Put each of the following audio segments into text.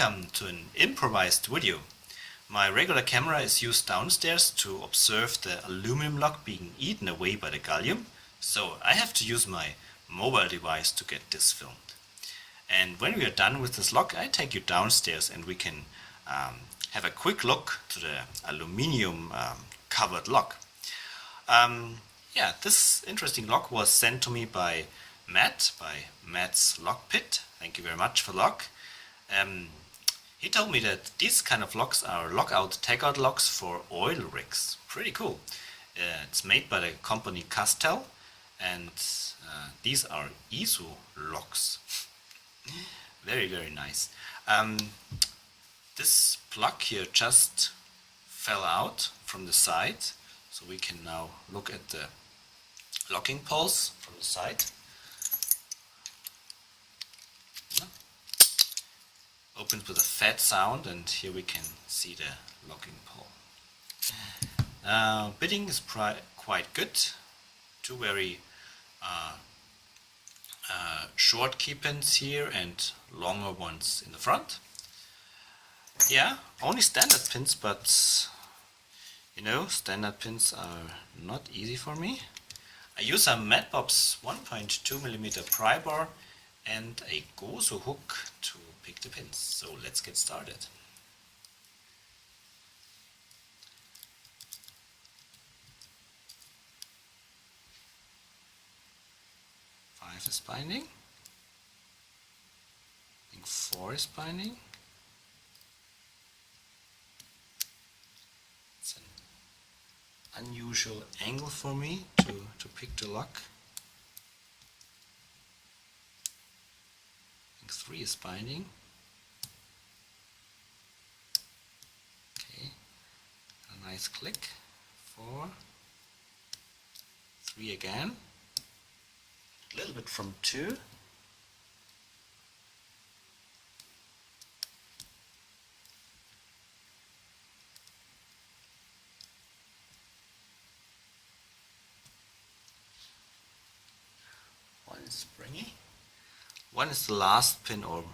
welcome to an improvised video. My regular camera is used downstairs to observe the aluminum lock being eaten away by the gallium, so I have to use my mobile device to get this filmed. And when we are done with this lock, I take you downstairs and we can have a quick look to the aluminium covered lock. This interesting lock was sent to me by Matt, by Matt's Lock Pit. Thank you very much for lock. He told me that these kind of locks are lockout tagout locks for oil rigs. Pretty cool. It's made by the company CASTELL, and these are ISO locks. Very, very nice. This plug here just fell out from the side, so we can now look at the locking poles from the side. Opens with a fat sound, and here we can see the locking pole. Bitting is quite good. Two very short key pins here and longer ones in the front. Yeah, only standard pins, but you know, standard pins are not easy for me. I use a Madbob's 1.2mm pry bar and a Gozo hook to pick the pins. So let's get started. Five is binding. I think 4 is binding. It's an unusual angle for me to pick the lock. 3 is binding. Okay, a nice click. 4, 3 again. A little bit from 2. One is springy. 1 is the last pin, or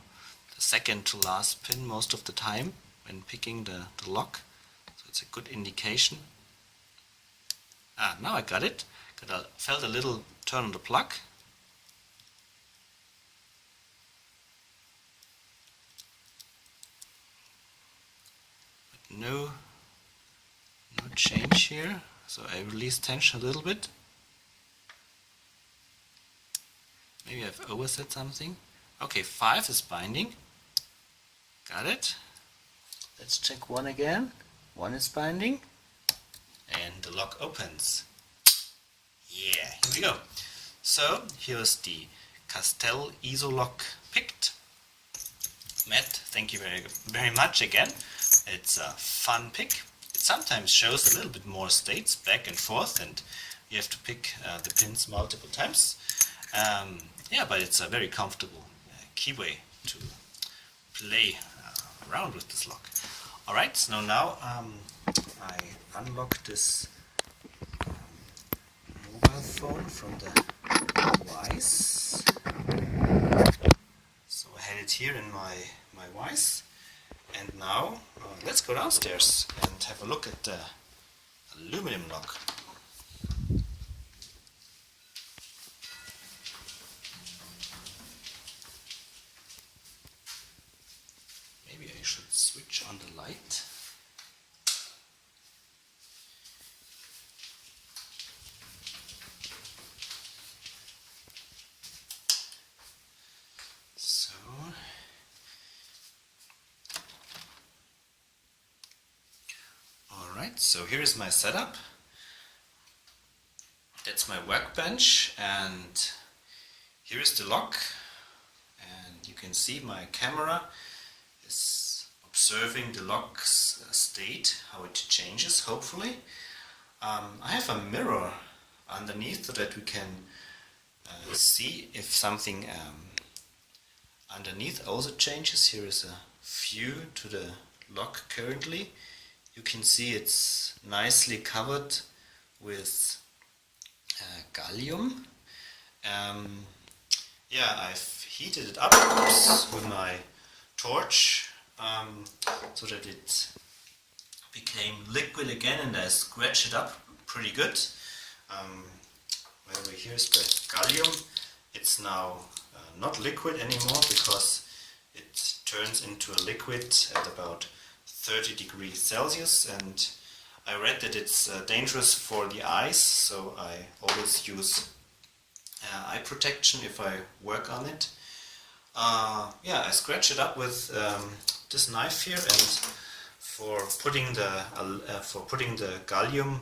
the second to last pin most of the time when picking the lock, so it's a good indication. Now I got it. Felt a little turn on the plug. But no change here, so I release tension a little bit. Maybe I've overset something. Okay, 5 is binding. Got it. Let's check 1 again. 1 is binding. And the lock opens. Yeah, here we go. So, here's the CASTELL Iso-LOK picked. Matt, thank you very much again. It's a fun pick. It sometimes shows a little bit more states back and forth, and you have to pick the pins multiple times. But it's a very comfortable keyway to play around with this lock. Alright, so now I unlock this mobile phone from the vise. So I had it here in my vise, and now let's go downstairs and have a look at the aluminum lock. Maybe I should switch on the light. So, alright, so here is my setup. That's my workbench, and here is the lock, and you can see my camera is observing the lock's state, how it changes, hopefully. I have a mirror underneath so that we can see if something underneath also changes. Here is a view to the lock currently. You can see it's nicely covered with gallium. I've heated it up with my torch so that it became liquid again, and I scratched it up pretty good. Over here is the gallium. It's now not liquid anymore because it turns into a liquid at about 30 degrees Celsius, and I read that it's dangerous for the eyes, so I always use eye protection if I work on it. Yeah, I scratch it up with this knife here, and for putting the gallium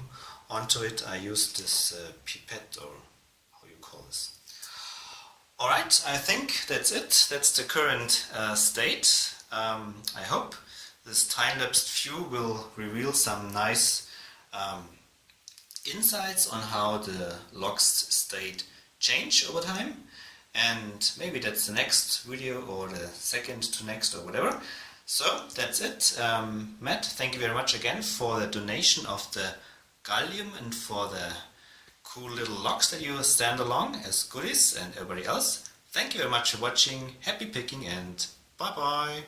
onto it, I use this pipette, or how you call this. Alright, I think that's it. That's the current state. I hope this time-lapse view will reveal some nice insights on how the lock's state change over time, and maybe that's the next video or the second to next or whatever. So that's it. Matt, thank you very much again for the donation of the gallium and for the cool little locks that you stand along as goodies, and everybody else. Thank you very much for watching. Happy picking and bye bye.